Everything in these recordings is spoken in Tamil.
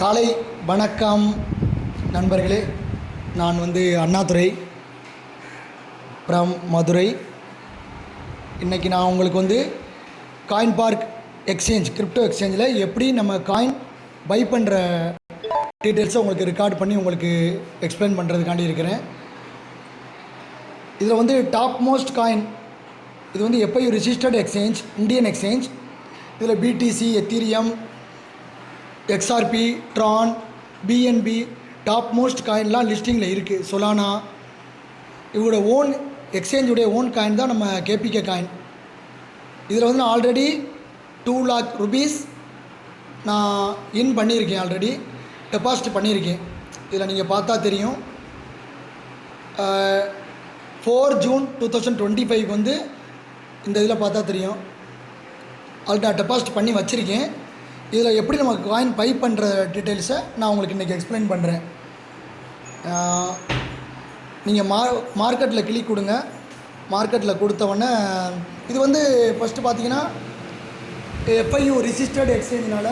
காலை வணக்கம் நண்பர்களே. நான் அண்ணாதுரை ஃப்ரம் மதுரை. இன்றைக்கி நான் உங்களுக்கு காயின் பார்க் எக்ஸ்சேஞ்ச் கிரிப்டோ எக்ஸ்சேஞ்சில் எப்படி நம்ம காயின் பை பண்ணுற டீட்டெயில்ஸை உங்களுக்கு ரெக்கார்ட் பண்ணி உங்களுக்கு எக்ஸ்பிளைன் பண்ணுறதுக்காண்டி இருக்கிறேன். இதில் டாப் மோஸ்ட் காயின் இது எப்போ ரிஜிஸ்டர்டு எக்ஸ்சேஞ்ச், இந்தியன் எக்ஸ்சேஞ்ச். இதில் BTC, Ethereum, XRP, Tron, BNB top most காயின்லாம் லிஸ்டிங்கில் இருக்குது. சொலானா இவரோட ஓன் எக்ஸ்சேஞ்சுடைய ஓன் காயின் தான் நம்ம கேபிகே காயின். இதில் நான் ஆல்ரெடி 2 lakh rupees நான் இன் பண்ணியிருக்கேன், ஆல்ரெடி டெபாசிட் பண்ணியிருக்கேன். இதில் நீங்கள் பார்த்தா தெரியும். 4 June 2025 இந்த இதில் பார்த்தா தெரியும். ஆல்ரெடி நான் டெபாசிட் பண்ணி வச்சுருக்கேன். இதில் எப்படி நம்ம காயின் பை பண்ணுற டீட்டெயில்ஸை நான் உங்களுக்கு இன்றைக்கி எக்ஸ்பிளைன் பண்ணுறேன். நீங்கள் மார்க்கெட்டில் கிளிக் கொடுங்க. மார்க்கெட்டில் கொடுத்தவொடனே இது ஃபஸ்ட்டு பார்த்தீங்கன்னா FIU ரிஜிஸ்டர்டு எக்ஸ்சேஞ்சினால்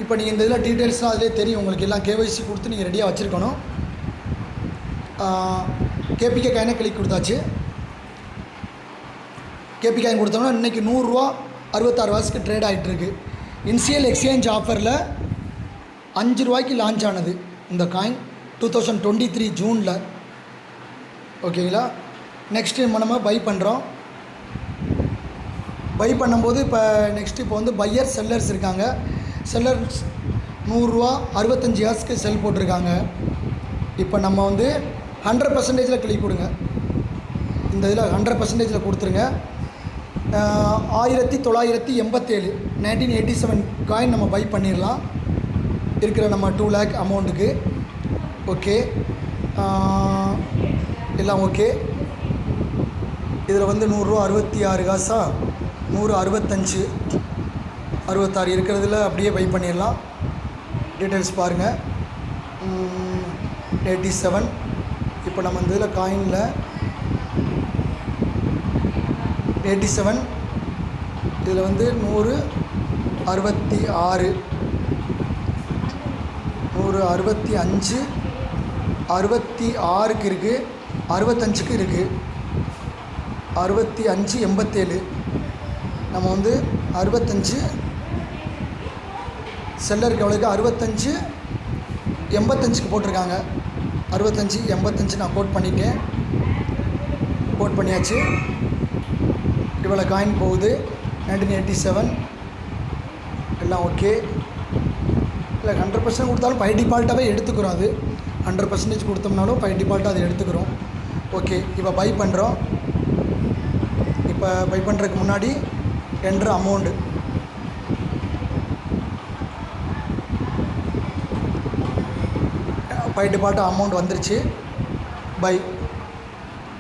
இப்போ நீங்கள் இந்த இதில் டீட்டெயில்ஸ்லாம் அதிலே தெரியும் உங்களுக்கு. எல்லாம் KYC கொடுத்து நீங்கள் ரெடியாக வச்சுருக்கணும். கேபிகே காயினை கிளிக் கொடுத்தாச்சு. கேபி காயின் கொடுத்தோம்னா இன்றைக்கி 100 ரூபா 66 காசுக்கு ட்ரேட் ஆகிட்டுருக்கு. இனிஷியல் எக்ஸ்சேஞ்ச் ஆஃபரில் 5 ரூபாய்க்கு லான்ச் ஆனது இந்த காயின் 2023 ஜூனில். ஓகேங்களா. நெக்ஸ்ட்டு நம்ம பை பண்ணுறோம். பை பண்ணும்போது இப்போ பையர் செல்லர்ஸ் இருக்காங்க. செல்லர்ஸ் 100 ரூபா 65 காசுக்கு செல் போட்டிருக்காங்க. இப்போ நம்ம 100% கிளிக் கொடுங்க. இந்த இதில் 100% கொடுத்துருங்க. 1987 1987 காயின் நம்ம பை பண்ணிடலாம் இருக்கிற நம்ம 2 lakh அமௌண்ட்டுக்கு. ஓகே, எல்லாம் ஓகே. இதில் 100 ரூபா 66 காசா, 100 65 66 இருக்கிறதுல அப்படியே பை பண்ணிடலாம். டீட்டெயில்ஸ் பாருங்கள். 87 இப்போ நம்ம இந்த இதில் காயினில் 87 இதில் 100 66 165 66க்கு இருக்குது, 65க்கு இருக்குது, 65 87 நம்ம 65 செல்லருக்கு எவ்வளோக்கு 65 85க்கு போட்டிருக்காங்க. 65 85 நான் கோட் பண்ணிட்டேன். கோட் பண்ணியாச்சு. இவ்வளோ காயின் போகுது. 1987 எல்லாம் ஓகே. இல்லை 100% கொடுத்தாலும் பை டிஃபால்ட்டாகவே எடுத்துக்கிறோம். அது 100% கொடுத்தோம்னாலும் பை டிஃபால்ட்டாக அதை எடுத்துக்கிறோம். ஓகே, இப்போ பை பண்ணுறோம். இப்போ பை பண்ணுறதுக்கு முன்னாடி என்ட்ரு அமௌண்ட்டு பை டிஃபால்ட்டாக அமௌண்ட் வந்துருச்சு. பை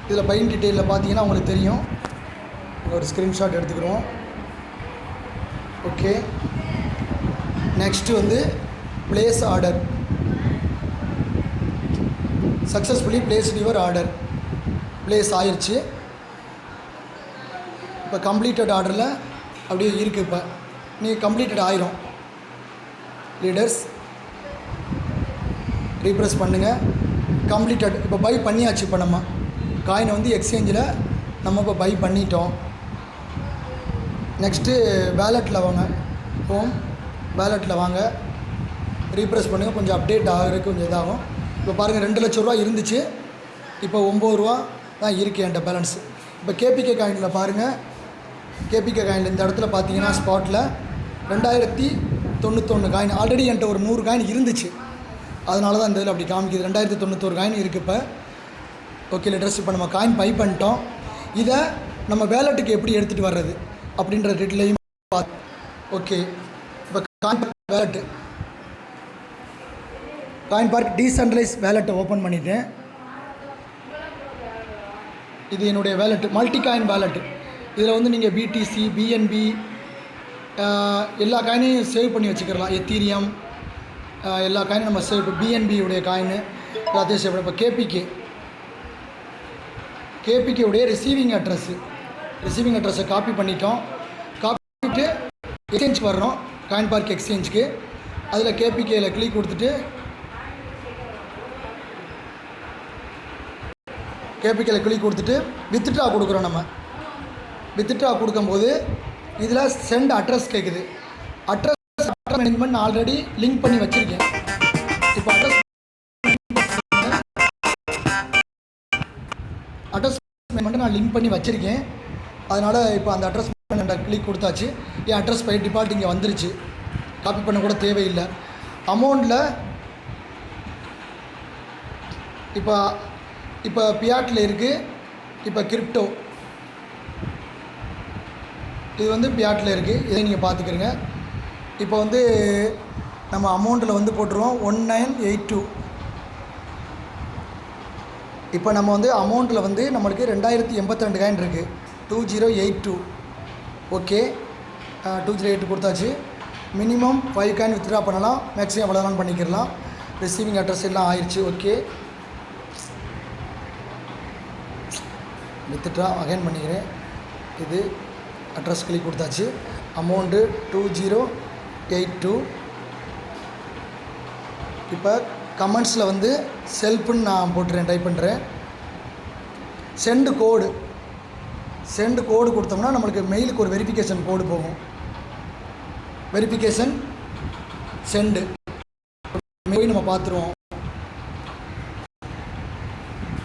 இதில் பையின் டீட்டெயிலில் பார்த்தீங்கன்னா உங்களுக்கு தெரியும். ஒரு ஸ்க்ரீன்ஷாட் எடுத்துக்கிறோம். Okay, next place order. Successfully placed your order. Place ஆயிடுச்சு. இப்போ கம்ப்ளீட்டட் ஆர்டரில் அப்படியே இருக்குது. இப்போ நீங்கள் கம்ப்ளீட்டட் ஆயிரும். லீடர்ஸ் ரீப்ரெஸ் பண்ணுங்கள். கம்ப்ளீட்டட். இப்போ பை பண்ணியாச்சு. இப்போ நம்ம காயினை எக்ஸ்சேஞ்சில் நம்ம இப்போ பை பண்ணிட்டோம். நெக்ஸ்ட்டு வேலெட்டில் வாங்க. ஹோம் வேலெட்டில் வாங்க. ரீப்ரெஸ் பண்ணுங்கள். கொஞ்சம் அப்டேட் ஆகிறதுக்கு கொஞ்சம் இதாகும். இப்போ பாருங்கள் 2 லட்ச ரூபா இருந்துச்சு. இப்போ 9 ரூபா தான் இருக்குது என்கிட்ட பேலன்ஸ். இப்போ கேபிகே காயினில் பாருங்கள். கேபிகே காயினில் இந்த இடத்துல பார்த்தீங்கன்னா ஸ்பாட்டில் 2091 காயின் ஆல்ரெடி என்கிட்ட ஒரு 100 காயின் இருந்துச்சு. அதனால தான் இந்த இதில் அப்படி காமிக்குது. 2091 காயின் இருக்குது இப்போ. Okay letters. இப்போ நம்ம காயின் பை பண்ணிட்டோம். இதை நம்ம வேலெட்டுக்கு எப்படி எடுத்துகிட்டு வர்றது அப்படின்ற டீட்டெயிலையும் பார்த்து. ஓகே, இப்போ coin wallet coin park decentralise வேலெட்டை ஓப்பன் பண்ணிட்டேன். இது என்னுடைய வேலெட்டு, மல்டி காயின் வேலெட்டு. இதில் நீங்கள் BTC, BNB எல்லா காயினையும் சேவ் பண்ணி வச்சுக்கலாம். எத்தீரியம் எல்லா காயினும் நம்ம சேவ். இப்போ BNB உடைய காயின் எல்லாத்தையும் சேவ் பண்ணி. இப்போ கேபிகே உடைய ரிசீவிங் அட்ரஸை காப்பி பண்ணிட்டோம். காப்பி பண்ணிவிட்டு எக்ஸ்சேஞ்ச் வர்றோம். காயின் பார்க் எக்ஸ்சேஞ்சுக்கு அதில் கேபிகேயில் கிளிக் கொடுத்துட்டு கேபிகேயில் கிளிக் கொடுத்துட்டு வித்ட்ரா கொடுக்குறோம். நம்ம வித்ட்ரா கொடுக்கும்போது இதில் சென்ட் அட்ரஸ் கேட்குது. அட்ரஸ் மேனேஜ்மெண்ட் நான் ஆல்ரெடி லிங்க் பண்ணி வச்சுருக்கேன். இப்போ அட்ரஸ் மேனேஜ்மெண்ட்டை நான் லிங்க் பண்ணி வச்சுருக்கேன். அதனால் இப்போ அந்த அட்ரஸ் கிளிக் கொடுத்தாச்சு. என் அட்ரஸ் பை டிஃபால்ட் இங்கே வந்துருச்சு. காப்பி பண்ண கூட தேவையில்லை. அமௌண்ட்டில் இப்போ பியாட்டில் இருக்குது. இப்போ கிரிப்டோ இது வந்து பியாட்டில் இருக்குது. இதை நீங்கள் பார்த்துக்கிறங்க. இப்போ வந்து நம்ம அமௌண்ட்டில் வந்து போட்டுருவோம் 1982. இப்போ நம்ம வந்து அமௌண்ட்டில் வந்து நம்மளுக்கு 2082 காயின் இருக்குது. 2082. ஓகே, 2082 கொடுத்தாச்சு. மினிமம் 5 காயின் வித்ட்ரா பண்ணலாம். மேக்ஸிமம் எவ்வளோதான் பண்ணிக்கிறலாம். ரிசீவிங் அட்ரஸ் எல்லாம் ஆயிடுச்சு. ஓகே, வித்ட்ரா அகைன் பண்ணிக்கிறேன். இது அட்ரஸ் கிளிக் கொடுத்தாச்சு. அமௌண்ட்டு 2082. இப்போ கமெண்ட்ஸில் வந்து செல்ஃப்னு நான் போட்டுறேன், டைப் பண்ணுறேன். சென்டு கோடு கொடுத்தோம்னா நம்மளுக்கு மெயிலுக்கு ஒரு வெரிஃபிகேஷன் கோடு போகும். வெரிஃபிகேஷன் சென்டு போய் நம்ம பார்த்துருவோம்.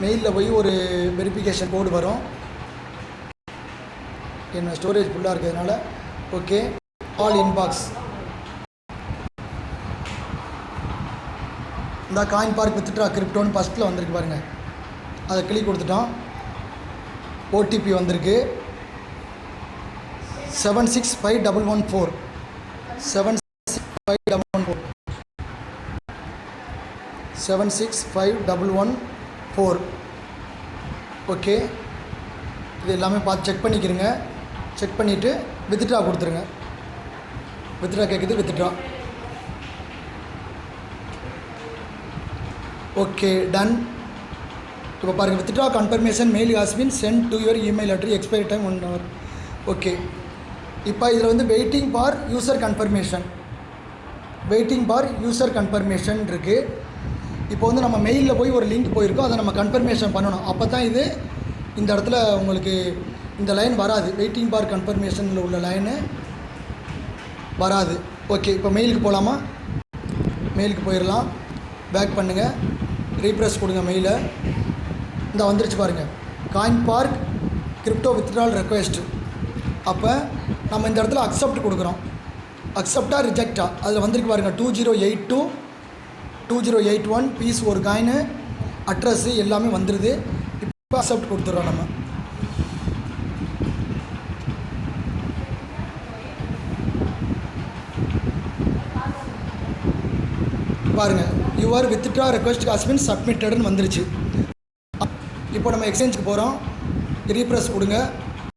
மெயிலில் போய் ஒரு வெரிஃபிகேஷன் கோடு வரும். என்னோடய ஸ்டோரேஜ் ஃபுல்லாக இருக்கிறதுனால. Okay, all inbox. இந்த காயின் பார்க் வித்ட்ரா கிரிப்டோன்னு ஃபஸ்ட்டில் வந்திருக்கு பாருங்கள். அதை கிளிக் கொடுத்துட்டோம். ஓடிபி வந்திருக்கு 765114. 765114 76514. ஓகே, இது எல்லாமே பார்த்து செக் பண்ணிக்கிறங்க. செக் பண்ணிவிட்டு வித்ட்ரா கொடுத்துருங்க. வித்ட்ரா கேட்குது, வித்ட்ரா. Okay, done. இப்போ பாருங்கள், withdraw confirmation mail has been sent to your email address, expiry time 1 hour. Okay, இப்போ இதில் வந்து வெயிட்டிங் ஃபார் யூசர் கன்ஃபர்மேஷன் இருக்குது. இப்போ வந்து நம்ம மெயிலில் போய் ஒரு லிங்க் போயிருக்கோம். அதை நம்ம கன்ஃபர்மேஷன் பண்ணணும். அப்போ தான் இது இந்த இடத்துல உங்களுக்கு இந்த லைன் வராது. வெயிட்டிங் ஃபார் கன்ஃபர்மேஷனில் உள்ள லைனு வராது. ஓகே, இப்போ மெயிலுக்கு போகலாமா? மெயிலுக்கு போயிடலாம். பேக் பண்ணுங்கள், ரீப்ரெஸ் கொடுங்க மெயிலை. இந்த வந்துருச்சு பாருங்கள், coin park crypto withdrawal request. அப்போ நம்ம இந்த இடத்துல அக்செப்ட் கொடுக்குறோம். அக்செப்டா ரிஜெக்டா அதில் வந்திருக்கு பாருங்கள். 2082 2081 பீஸ் ஒரு காயின், அட்ரஸ்ஸு எல்லாமே வந்துடுது. இப்போ அக்செப்ட் கொடுத்துட்றோம். நம்ம பாருங்கள், your withdraw request has been சப்மிட்டட்னு வந்துருச்சு. இப்போ நம்ம எக்ஸ்சேஞ்சுக்கு போகிறோம். ரீப்ரெஸ் கொடுங்க.